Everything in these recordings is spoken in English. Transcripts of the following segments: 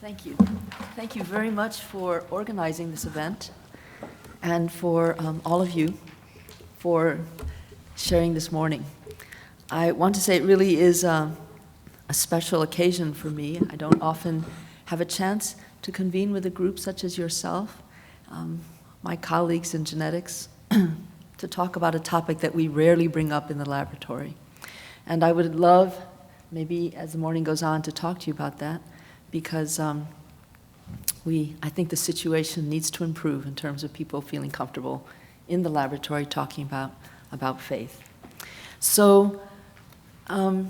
Thank you. Thank you very much for organizing this event and for all of you for sharing this morning. I want to say it really is a special occasion for me. I don't often have a chance to convene with a group such as yourself, my colleagues in genetics, to talk about a topic that we rarely bring up in the laboratory. And I would love, maybe as the morning goes on, to talk to you about that, because I think the situation needs to improve in terms of people feeling comfortable in the laboratory talking about faith. So what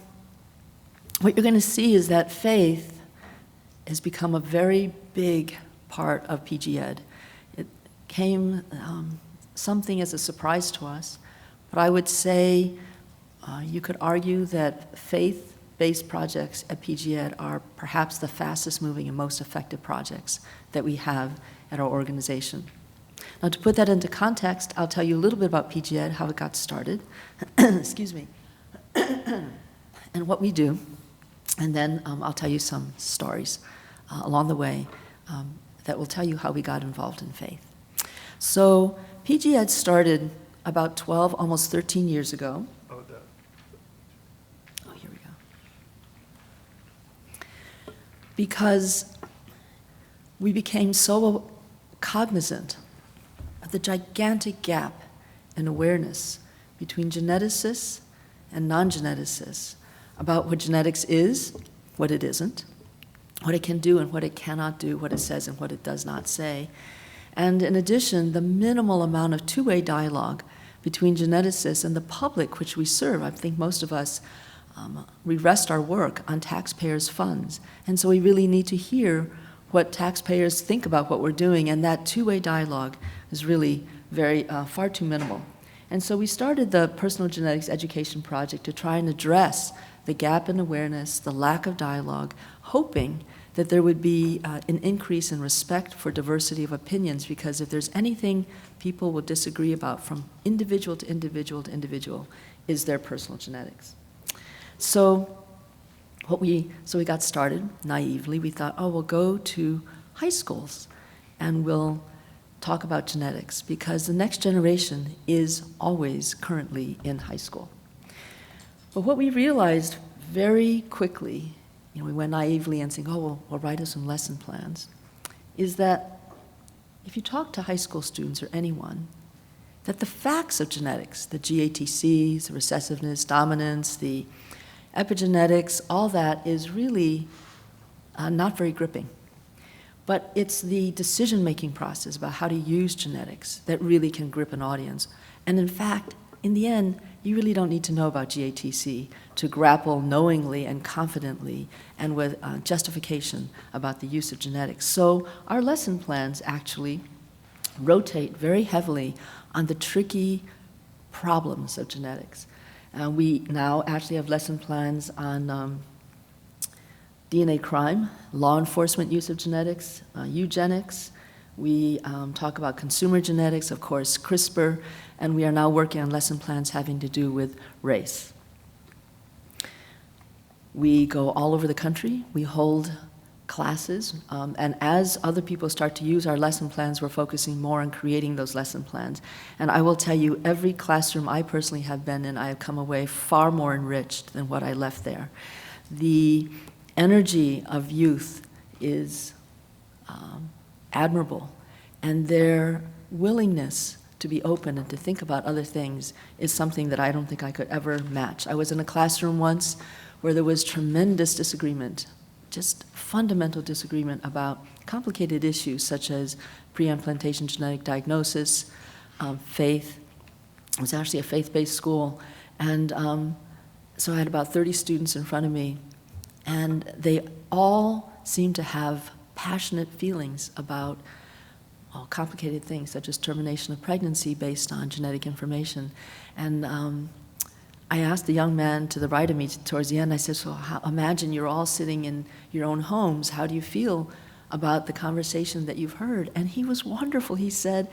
you're going to see is that faith has become a very big part of PGED. It came something as a surprise to us, but I would say you could argue that faith-based projects at PGED are perhaps the fastest moving and most effective projects that we have at our organization. Now, to put that into context, I'll tell you a little bit about PGED, how it got started, excuse me, and what we do, and then I'll tell you some stories along the way that will tell you how we got involved in faith. So PGED started about 12, almost 13 years ago. Here we go. Because we became so cognizant of the gigantic gap in awareness between geneticists and non-geneticists about what genetics is, what it isn't, what it can do and what it cannot do, what it says and what it does not say. And in addition, the minimal amount of two-way dialogue between geneticists and the public which we serve. I think most of us, we rest our work on taxpayers' funds. And so we really need to hear what taxpayers think about what we're doing, and that two-way dialogue is really far too minimal. And so we started the Personal Genetics Education Project to try and address the gap in awareness, the lack of dialogue, hoping that there would be an increase in respect for diversity of opinions, because if there's anything people will disagree about from individual to individual to individual is their personal genetics. So we got started naively. We thought, oh, we'll go to high schools and we'll talk about genetics, because the next generation is always currently in high school. But what we realized very quickly, we went naively and saying, oh, we'll write us some lesson plans, is that if you talk to high school students or anyone, that the facts of genetics, the GATCs, the recessiveness, dominance, the epigenetics, all that is really not very gripping. But it's the decision-making process about how to use genetics that really can grip an audience. And in fact, in the end, you really don't need to know about GATC to grapple knowingly and confidently and with justification about the use of genetics. So our lesson plans actually rotate very heavily on the tricky problems of genetics. We now actually have lesson plans on DNA crime, law enforcement use of genetics, eugenics. We talk about consumer genetics, of course, CRISPR, and we are now working on lesson plans having to do with race. We go all over the country. We hold classes, and as other people start to use our lesson plans, we're focusing more on creating those lesson plans. And I will tell you, every classroom I personally have been in, I have come away far more enriched than what I left there. The energy of youth is admirable, and their willingness to be open and to think about other things is something that I don't think I could ever match. I was in a classroom once where there was tremendous disagreement, just fundamental disagreement about complicated issues such as pre-implantation genetic diagnosis, faith. It was actually a faith-based school, and so I had about 30 students in front of me, and they all seemed to have passionate feelings about complicated things such as termination of pregnancy based on genetic information. And I asked the young man to the right of me towards the end, I said, so imagine you're all sitting in your own homes. How do you feel about the conversation that you've heard? And he was wonderful. He said,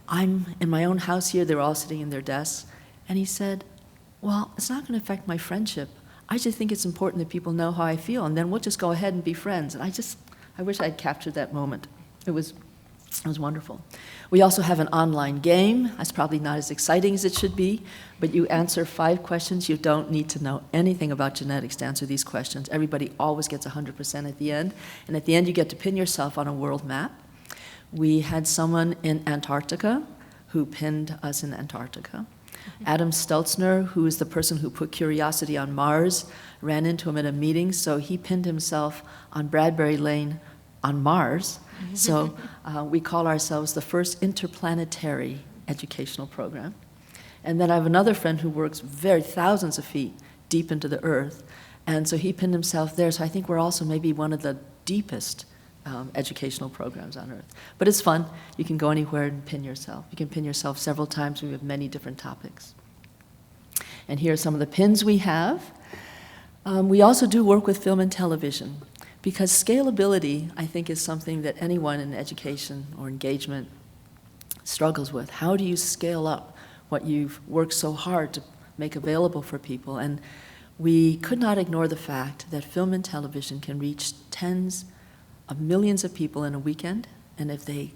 I'm in my own house here. They were all sitting in their desks. And he said, well, it's not going to affect my friendship. I just think it's important that people know how I feel, and then we'll just go ahead and be friends. And I just I wish I'd captured that moment. It was wonderful. We also have an online game. It's probably not as exciting as it should be, but you answer 5 questions. You don't need to know anything about genetics to answer these questions. Everybody always gets 100% at the end, and at the end you get to pin yourself on a world map. We had someone in Antarctica who pinned us in Antarctica. Adam Steltzner, who is the person who put Curiosity on Mars, ran into him at a meeting, so he pinned himself on Bradbury Lane on Mars. So we call ourselves the first interplanetary educational program. And then I have another friend who works thousands of feet deep into the earth, and so he pinned himself there. So I think we're also maybe one of the deepest educational programs on earth. But it's fun. You can go anywhere and pin yourself. You can pin yourself several times. We have many different topics. And here are some of the pins we have. We also do work with film and television, because scalability, I think, is something that anyone in education or engagement struggles with. How do you scale up what you've worked so hard to make available for people? And we could not ignore the fact that film and television can reach tens of millions of people in a weekend, and if they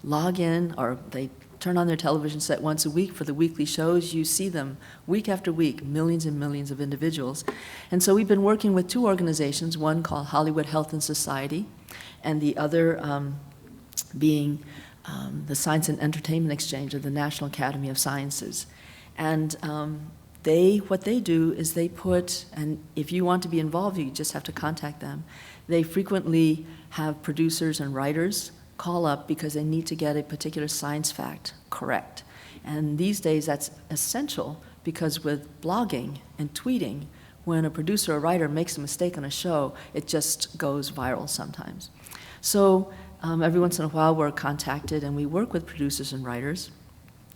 log in or they turn on their television set once a week for the weekly shows, you see them week after week, millions and millions of individuals. And so we've been working with 2 organizations, one called Hollywood Health and Society, and the other being the Science and Entertainment Exchange of the National Academy of Sciences. And what they do is they put, and if you want to be involved, you just have to contact them. They frequently have producers and writers call up because they need to get a particular science fact correct. And these days that's essential, because with blogging and tweeting, when a producer or writer makes a mistake on a show, it just goes viral sometimes. So every once in a while we're contacted and we work with producers and writers.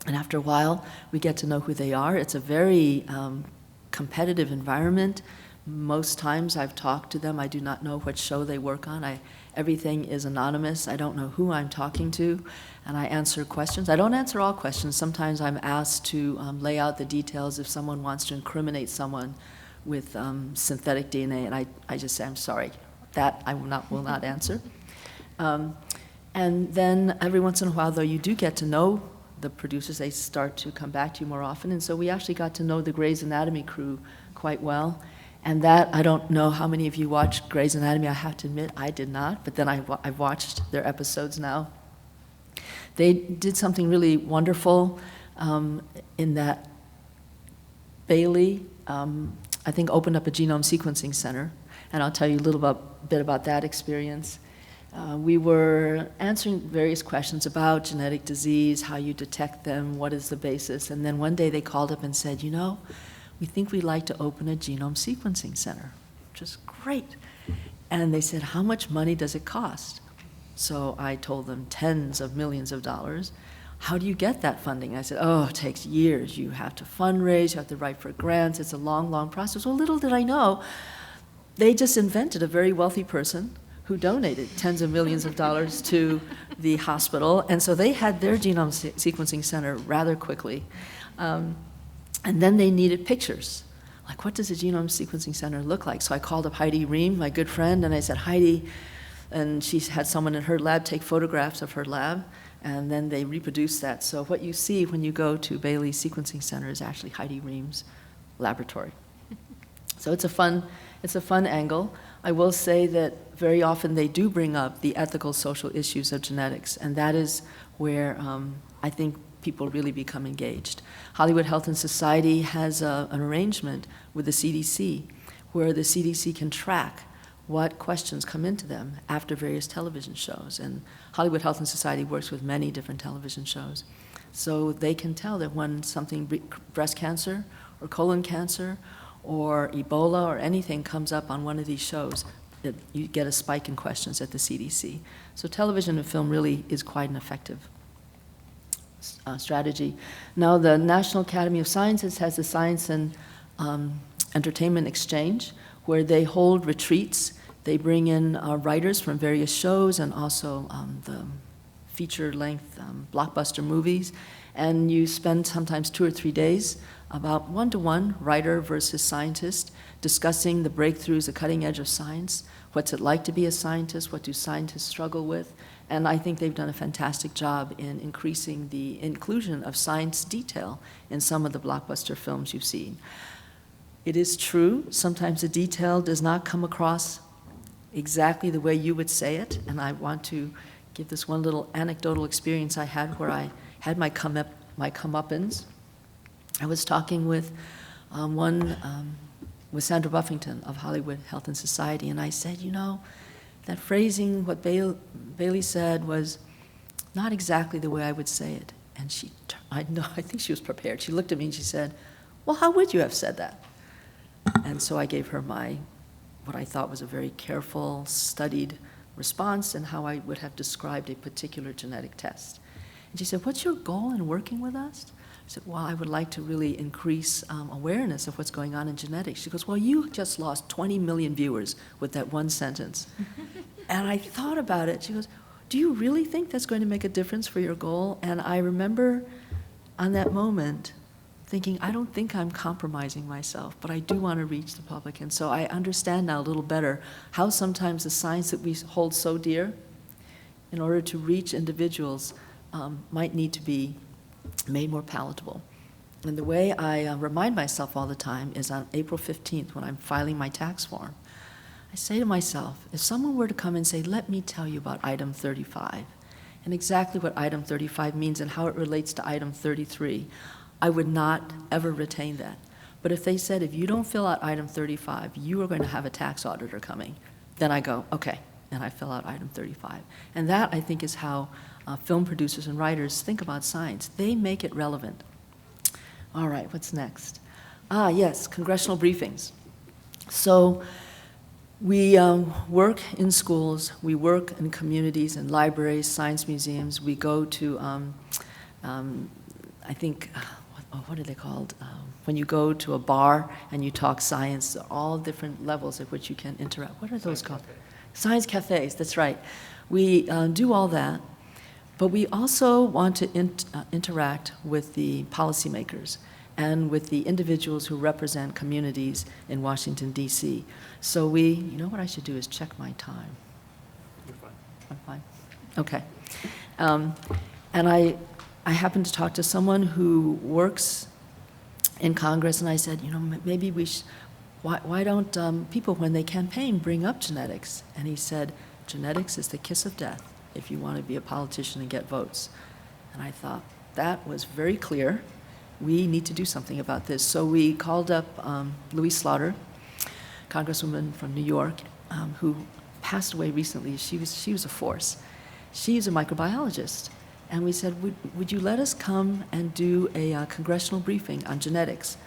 And after a while, we get to know who they are. It's a very competitive environment. Most times I've talked to them, I do not know what show they work on. Everything is anonymous. I don't know who I'm talking to, and I answer questions. I don't answer all questions. Sometimes I'm asked to lay out the details if someone wants to incriminate someone with synthetic DNA, and I just say, I'm sorry, that I will not answer. And then every once in a while, though, you do get to know the producers. They start to come back to you more often, and so we actually got to know the Grey's Anatomy crew quite well. And that, I don't know how many of you watched Grey's Anatomy. I have to admit, I did not, but then I've watched their episodes now. They did something really wonderful in that Bailey, I think, opened up a genome sequencing center, and I'll tell you a bit about that experience. We were answering various questions about genetic disease, how you detect them, what is the basis, and then one day they called up and said, you know, we think we'd like to open a genome sequencing center, which is great. And they said, how much money does it cost? So I told them tens of millions of dollars. How do you get that funding? I said, oh, it takes years. You have to fundraise, you have to write for grants. It's a long, long process. Well, little did I know, they just invented a very wealthy person who donated tens of millions of dollars to the hospital. And so they had their genome sequencing center rather quickly. And then they needed pictures. Like, what does a genome sequencing center look like? So I called up Heidi Ream, my good friend, and I said, Heidi, and she had someone in her lab take photographs of her lab, and then they reproduced that. So what you see when you go to Bailey Sequencing Center is actually Heidi Ream's laboratory. So it's a fun angle. I will say that very often they do bring up the ethical, social issues of genetics, and that is where I think people really become engaged. Hollywood Health and Society has an arrangement with the CDC where the CDC can track what questions come into them after various television shows. And Hollywood Health and Society works with many different television shows. So they can tell that when something, breast cancer or colon cancer or Ebola or anything comes up on one of these shows, that you get a spike in questions at the CDC. So television and film really is quite an effective strategy. Now the National Academy of Sciences has a Science and Entertainment Exchange where they hold retreats. They bring in writers from various shows and also the feature-length blockbuster movies, And you spend sometimes 2 or 3 days about one-to-one, writer versus scientist, discussing the breakthroughs, the cutting edge of science, what's it like to be a scientist, what do scientists struggle with, and I think they've done a fantastic job in increasing the inclusion of science detail in some of the blockbuster films you've seen. It is true, sometimes the detail does not come across exactly the way you would say it, and I want to give this one little anecdotal experience I had where I had my comeuppance. I was talking with with Sandra Buffington of Hollywood Health and Society, and I said, you know, that phrasing, what Bailey said was not exactly the way I would say it. And I think she was prepared. She looked at me and she said, well, how would you have said that? And so I gave her what I thought was a very careful, studied response and how I would have described a particular genetic test. And she said, what's your goal in working with us? I said, well, I would like to really increase awareness of what's going on in genetics. She goes, well, you just lost 20 million viewers with that one sentence. And I thought about it. She goes, do you really think that's going to make a difference for your goal? And I remember on that moment thinking, I don't think I'm compromising myself, but I do want to reach the public. And so I understand now a little better how sometimes the science that we hold so dear, in order to reach individuals, might need to be made more palatable. And the way I remind myself all the time is on April 15th when I'm filing my tax form. I say to myself, if someone were to come and say, let me tell you about item 35, and exactly what item 35 means and how it relates to item 33, I would not ever retain that. But if they said, if you don't fill out item 35, you are going to have a tax auditor coming, then I go, okay, and I fill out item 35. And that, I think, is how film producers and writers think about science. They make it relevant. All right, what's next? Yes, congressional briefings. So we work in schools, we work in communities and libraries, science museums. We go to, I think, what are they called? When you go to a bar and you talk science, all different levels at which you can interact. What are those called? Science cafes, that's right. We do all that. But we also want to interact with the policymakers and with the individuals who represent communities in Washington, D.C. So you know what I should do is check my time. You're fine. I'm fine? Okay. And I happened to talk to someone who works in Congress, and I said, you know, maybe why don't people, when they campaign, bring up genetics? And he said, genetics is the kiss of death if you want to be a politician and get votes. And I thought, that was very clear. We need to do something about this. So we called up Louise Slaughter, Congresswoman from New York, who passed away recently. She was a force. She's a microbiologist. And we said, would you let us come and do a congressional briefing on genetics?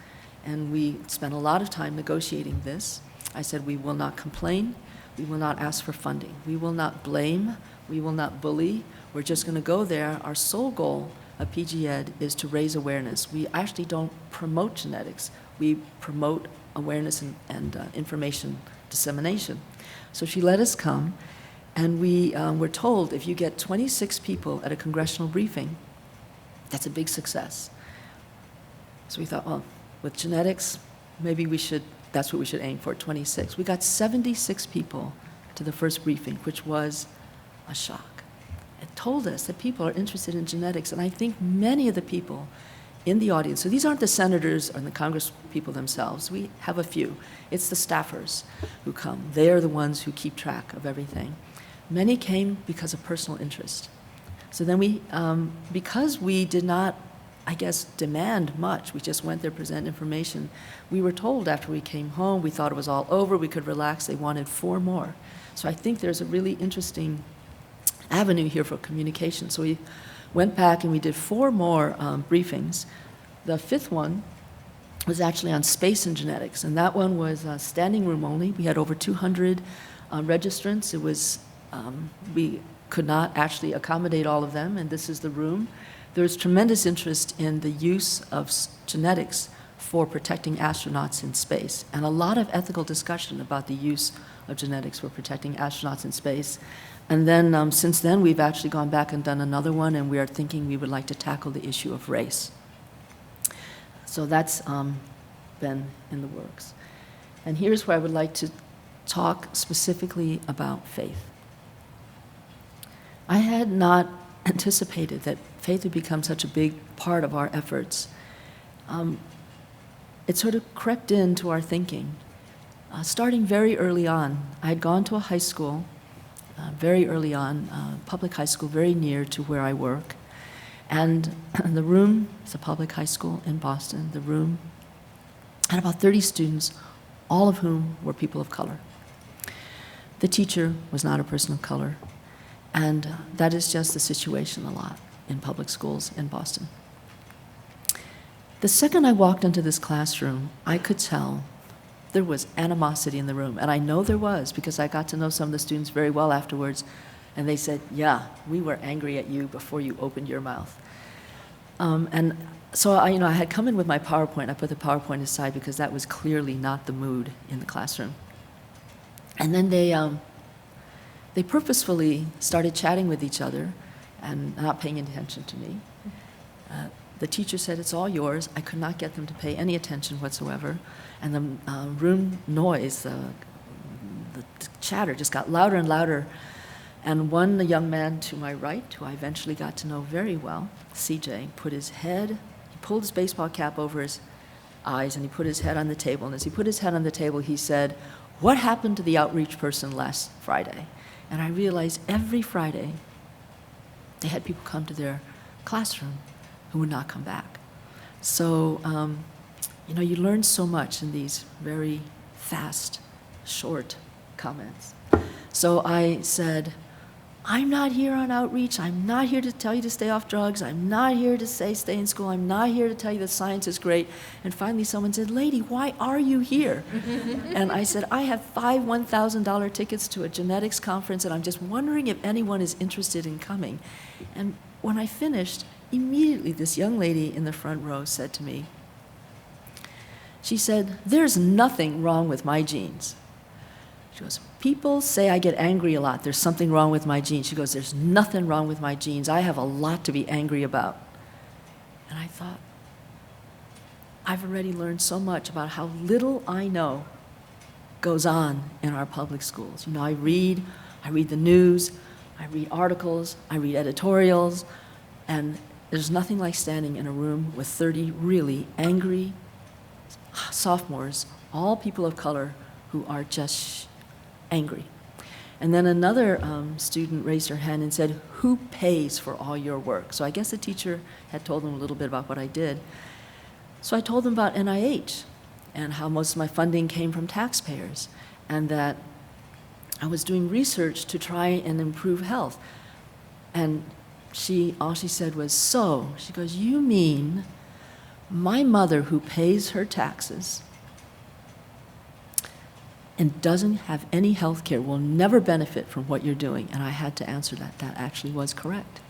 And we spent a lot of time negotiating this. I said, we will not complain. We will not ask for funding. We will not blame. We will not bully. We're just going to go there. Our sole goal of PGED is to raise awareness. We actually don't promote genetics. We promote awareness and information dissemination. So she let us come, and we were told if you get 26 people at a congressional briefing, that's a big success. So we thought, well, with genetics, maybe that's what we should aim for, 26. We got 76 people to the first briefing, which was a shock. It told us that people are interested in genetics, and I think many of the people in the audience, so these aren't the senators or the Congress people themselves, we have a few. It's the staffers who come. They are the ones who keep track of everything. Many came because of personal interest. So then because we did not, I guess, demand much, we just went there, present information, we were told after we came home, we thought it was all over, we could relax, they wanted 4 more. So I think there's a really interesting avenue here for communication. So we went back and we did 4 more briefings. The 5th one was actually on space and genetics, and that one was standing room only. We had over 200 registrants. It was, we could not actually accommodate all of them, and this is the room. There's tremendous interest in the use of genetics for protecting astronauts in space, and a lot of ethical discussion about the use of genetics for protecting astronauts in space. And then since then, we've actually gone back and done another one, and we are thinking we would like to tackle the issue of race. So that's been in the works. And here's where I would like to talk specifically about faith. I had not anticipated that faith would become such a big part of our efforts. It sort of crept into our thinking. Starting very early on, I had gone to a high school, very early on, public high school, very near to where I work. And the room, it's a public high school in Boston, the room had about 30 students, all of whom were people of color. The teacher was not a person of color, and that is just the situation a lot in public schools in Boston. The second I walked into this classroom, I could tell there was animosity in the room, and I know there was because I got to know some of the students very well afterwards, and they said, yeah, we were angry at you before you opened your mouth. And so I had come in with my PowerPoint. I put the PowerPoint aside because that was clearly not the mood in the classroom. And then they purposefully started chatting with each other and not paying attention to me. The teacher said, it's all yours. I could not get them to pay any attention whatsoever. And the room noise, the chatter just got louder and louder. And one young man to my right, who I eventually got to know very well, CJ, he pulled his baseball cap over his eyes and he put his head on the table. And as he put his head on the table, he said, what happened to the outreach person last Friday? And I realized every Friday they had people come to their classroom who would not come back. So, you learn so much in these very fast, short comments. So I said, I'm not here on outreach. I'm not here to tell you to stay off drugs. I'm not here to say stay in school. I'm not here to tell you that science is great. And finally someone said, lady, why are you here? And I said, I have 5 $1,000 tickets to a genetics conference, and I'm just wondering if anyone is interested in coming. And when I finished, immediately this young lady in the front row said to me, she said, there's nothing wrong with my genes. She goes, people say I get angry a lot. There's something wrong with my genes. She goes, there's nothing wrong with my genes. I have a lot to be angry about. And I thought, I've already learned so much about how little I know goes on in our public schools. I read the news, I read articles, I read editorials, and there's nothing like standing in a room with 30 really angry sophomores, all people of color who are just angry. And then another student raised her hand and said, who pays for all your work? So I guess the teacher had told them a little bit about what I did. So I told them about NIH and how most of my funding came from taxpayers, and that I was doing research to try and improve health. And all she said was, so, she goes, you mean my mother who pays her taxes and doesn't have any health care will never benefit from what you're doing? And I had to answer that. That actually was correct.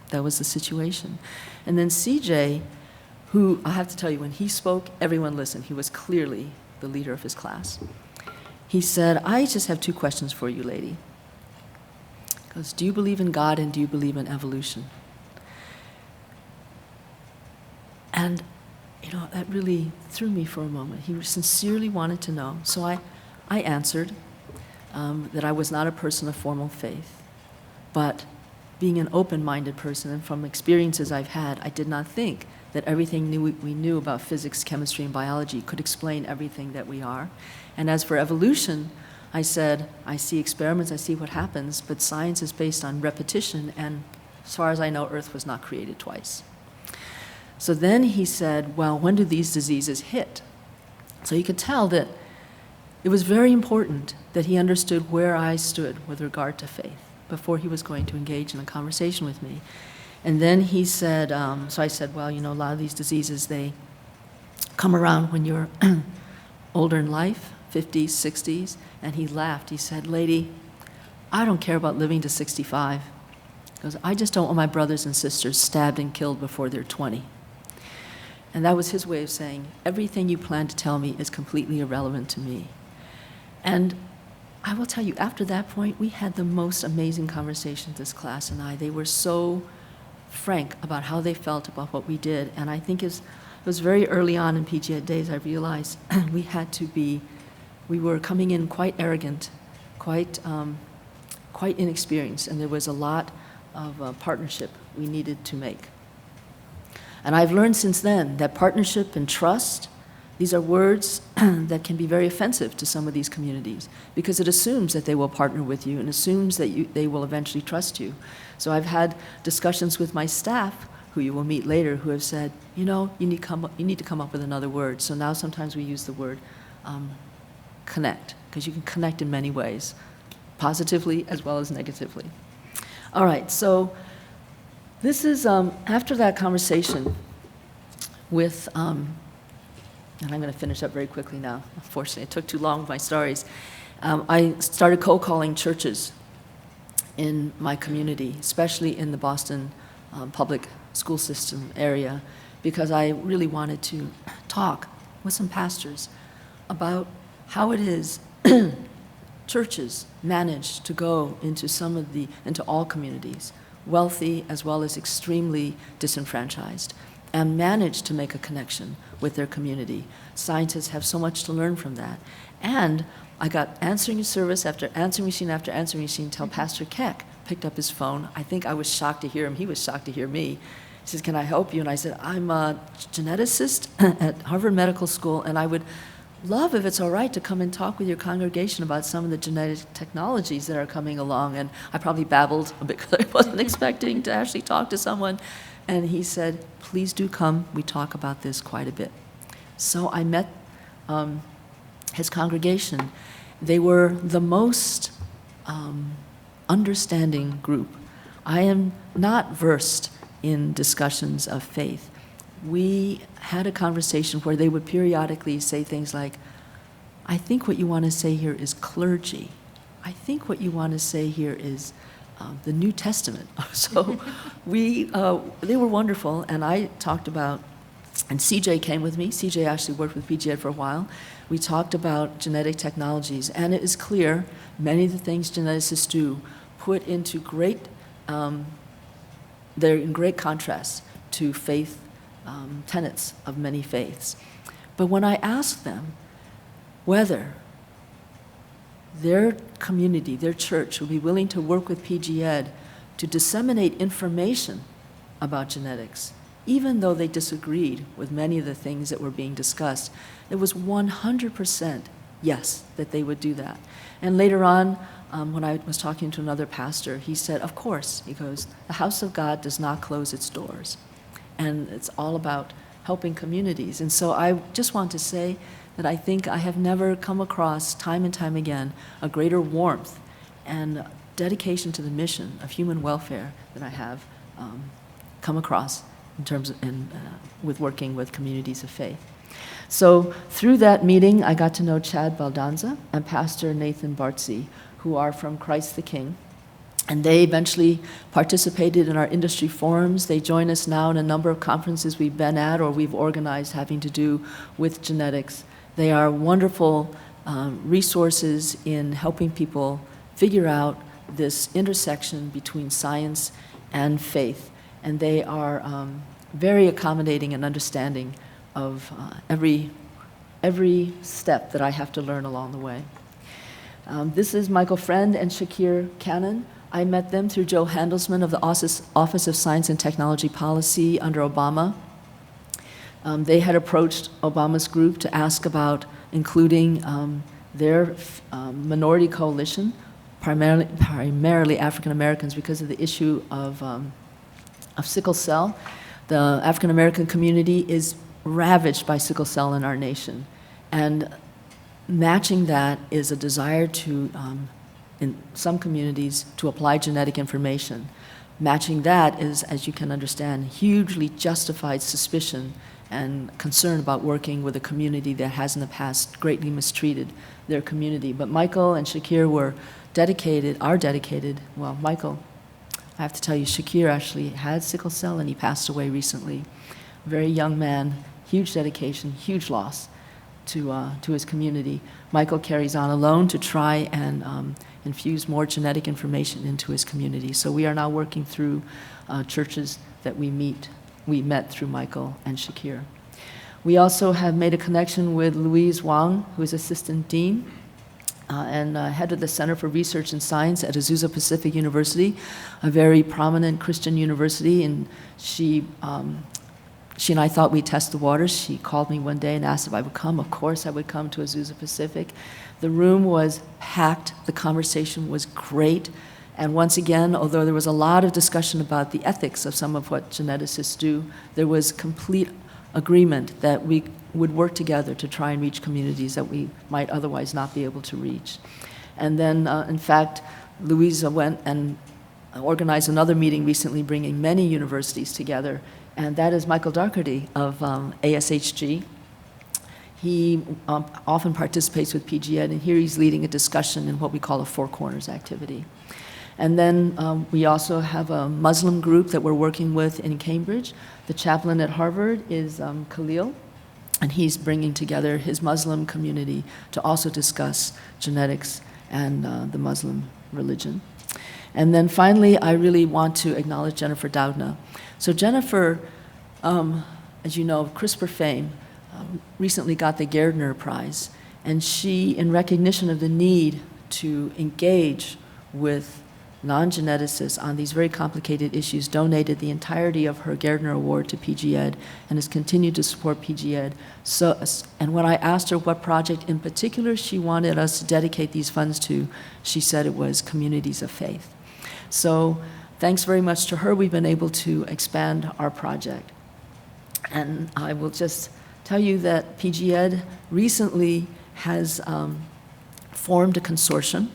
That was the situation. And then CJ, who, I have to tell you, when he spoke, everyone listened. He was clearly the leader of his class. He said, I just have 2 questions for you, lady. He goes, do you believe in God and do you believe in evolution? And, that really threw me for a moment. He sincerely wanted to know. So I answered that I was not a person of formal faith, but being an open-minded person, and from experiences I've had, I did not think that everything we knew about physics, chemistry, and biology could explain everything that we are. And as for evolution, I said, I see experiments, I see what happens, but science is based on repetition, and as far as I know, Earth was not created twice. So then he said, well, when do these diseases hit? So you could tell that it was very important that he understood where I stood with regard to faith before he was going to engage in a conversation with me. And then he said, so I said, well, a lot of these diseases, they come around when you're older in life, 50s, 60s. And he laughed. He said, lady, I don't care about living to 65. He goes, I just don't want my brothers and sisters stabbed and killed before they're 20. And that was his way of saying, everything you plan to tell me is completely irrelevant to me. And I will tell you, after that point, we had the most amazing conversations, this class and I. They were so frank about how they felt about what we did. And I think it was very early on in PGED days I realized we were coming in quite arrogant, quite inexperienced, and there was a lot of partnership we needed to make. And I've learned since then that partnership and trust, these are words that can be very offensive to some of these communities because it assumes that they will partner with you and assumes that they will eventually trust you. So I've had discussions with my staff, who you will meet later, who have said, you need to come up with another word. So now sometimes we use the word connect, because you can connect in many ways, positively as well as negatively. All right, so this is, after that conversation with, and I'm going to finish up very quickly now. Unfortunately, it took too long with my stories. I started cold-calling churches in my community, especially in the Boston public school system area, because I really wanted to talk with some pastors about how it is churches manage to go into all communities, wealthy as well as extremely disenfranchised, and manage to make a connection with their community. Scientists have so much to learn from that. And I got answering service after answering machine till Pastor Keck picked up his phone. I think I was shocked to hear him. He was shocked to hear me. He says, "Can I help you?" And I said, "I'm a geneticist at Harvard Medical School, and I would love if it's all right to come and talk with your congregation about some of the genetic technologies that are coming along." And I probably babbled a bit because I wasn't expecting to actually talk to someone. And he said, "Please do come. We talk about this quite a bit." So I met his congregation. They were the most understanding group. I am not versed in discussions of faith. We had a conversation where they would periodically say things like, "I think what you want to say here is clergy. I think what you want to say here is the New Testament." So they were wonderful, and I talked about, and CJ came with me. CJ actually worked with PGED for a while. We talked about genetic technologies, and it is clear many of the things geneticists do put into they're in great contrast to faith tenets of many faiths. But when I asked them whether their community, their church, would be willing to work with PGED to disseminate information about genetics, even though they disagreed with many of the things that were being discussed, it was 100% yes, that they would do that. And later on, when I was talking to another pastor, he said, "Of course," he goes, "the house of God does not close its doors." And it's all about helping communities. And so I just want to say that I think I have never come across, time and time again, a greater warmth and dedication to the mission of human welfare than I have come across in terms of, with working with communities of faith. So through that meeting, I got to know Chad Baldanza and Pastor Nathan Bartzi, who are from Christ the King. And they eventually participated in our industry forums. They join us now in a number of conferences we've been at or we've organized having to do with genetics. They are wonderful resources in helping people figure out this intersection between science and faith. And they are very accommodating and understanding of every step that I have to learn along the way. This is Michael Friend and Shakir Cannon. I met them through Joe Handelsman of the Office of Science and Technology Policy under Obama. They had approached Obama's group to ask about including their minority coalition, primarily African Americans, because of the issue of sickle cell. The African American community is ravaged by sickle cell in our nation. And matching that is a desire to, in some communities, to apply genetic information. Matching that is, as you can understand, hugely justified suspicion and concern about working with a community that has in the past greatly mistreated their community. But Michael and Shakir are dedicated, well, Michael, I have to tell you, Shakir actually had sickle cell and he passed away recently. Very young man, huge dedication, huge loss to his community. Michael carries on alone to try and infuse more genetic information into his community. So we are now working through churches that we met through Michael and Shakir. We also have made a connection with Louise Wang, who is Assistant Dean and head of the Center for Research and Science at Azusa Pacific University, a very prominent Christian university, and she and I thought we'd test the waters. She called me one day and asked if I would come. Of course I would come to Azusa Pacific. The room was packed. The conversation was great. And once again, although there was a lot of discussion about the ethics of some of what geneticists do, there was complete agreement that we would work together to try and reach communities that we might otherwise not be able to reach. And then, in fact, Louisa went and organized another meeting recently bringing many universities together, and that is Michael Doherty of ASHG. He often participates with PGED, and here he's leading a discussion in what we call a Four Corners activity. And then we also have a Muslim group that we're working with in Cambridge. The chaplain at Harvard is Khalil, and he's bringing together his Muslim community to also discuss genetics and the Muslim religion. And then finally, I really want to acknowledge Jennifer Doudna. So Jennifer, as you know, CRISPR fame, recently got the Gairdner Prize, and she, in recognition of the need to engage with non-geneticists on these very complicated issues, donated the entirety of her Gairdner Award to PGED and has continued to support PGED. And when I asked her what project in particular she wanted us to dedicate these funds to, she said it was communities of faith. So thanks very much to her, we've been able to expand our project. And I will just tell you that PGED recently has formed a consortium,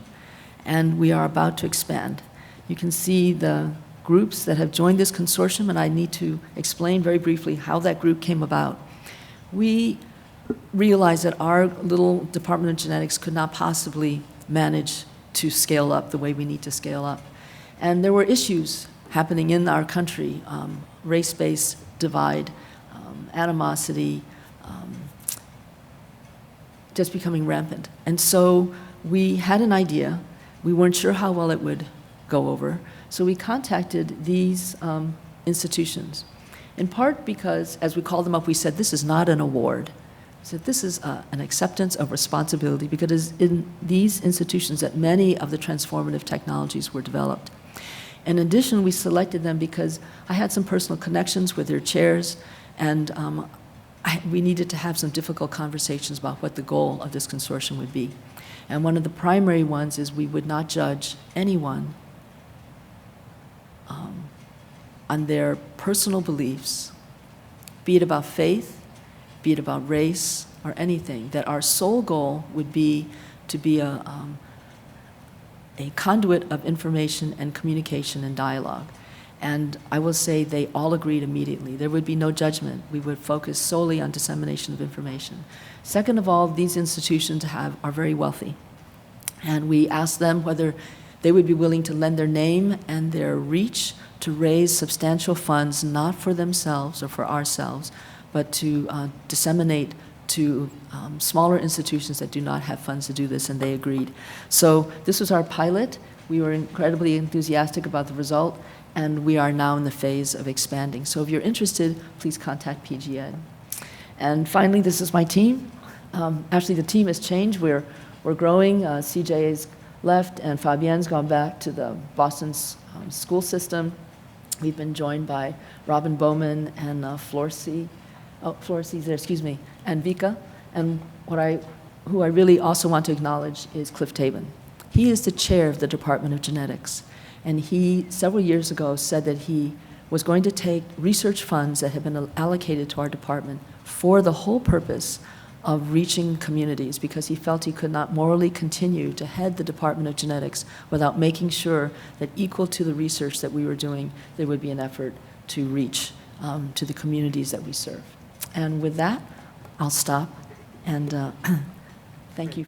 and we are about to expand. You can see the groups that have joined this consortium, and I need to explain very briefly how that group came about. We realized that our little Department of Genetics could not possibly manage to scale up the way we need to scale up. And there were issues happening in our country, race-based divide, animosity, just becoming rampant. And so we had an idea. We weren't sure how well it would go over, so we contacted these institutions, in part because, as we called them up, we said, this is not an award. We said, this is an acceptance of responsibility, because in these institutions that many of the transformative technologies were developed. In addition, we selected them because I had some personal connections with their chairs, and we needed to have some difficult conversations about what the goal of this consortium would be. And one of the primary ones is we would not judge anyone on their personal beliefs, be it about faith, be it about race, or anything, that our sole goal would be to be a conduit of information and communication and dialogue. And I will say they all agreed immediately. There would be no judgment. We would focus solely on dissemination of information. Second of all, these institutions are very wealthy. And we asked them whether they would be willing to lend their name and their reach to raise substantial funds, not for themselves or for ourselves, but to disseminate to smaller institutions that do not have funds to do this, and they agreed. So this was our pilot. We were incredibly enthusiastic about the result, and we are now in the phase of expanding. So if you're interested, please contact PGED. And finally, this is my team. Actually, the team has changed. We're growing. CJ's left, and Fabienne's gone back to the Boston school system. We've been joined by Robin Bowman and Florcy's there, excuse me, and Vika. And who I really also want to acknowledge is Cliff Tabin. He is the chair of the Department of Genetics. And he, several years ago, said that he was going to take research funds that had been allocated to our department for the whole purpose of reaching communities, because he felt he could not morally continue to head the Department of Genetics without making sure that equal to the research that we were doing, there would be an effort to reach to the communities that we serve. And with that, I'll stop, and thank you.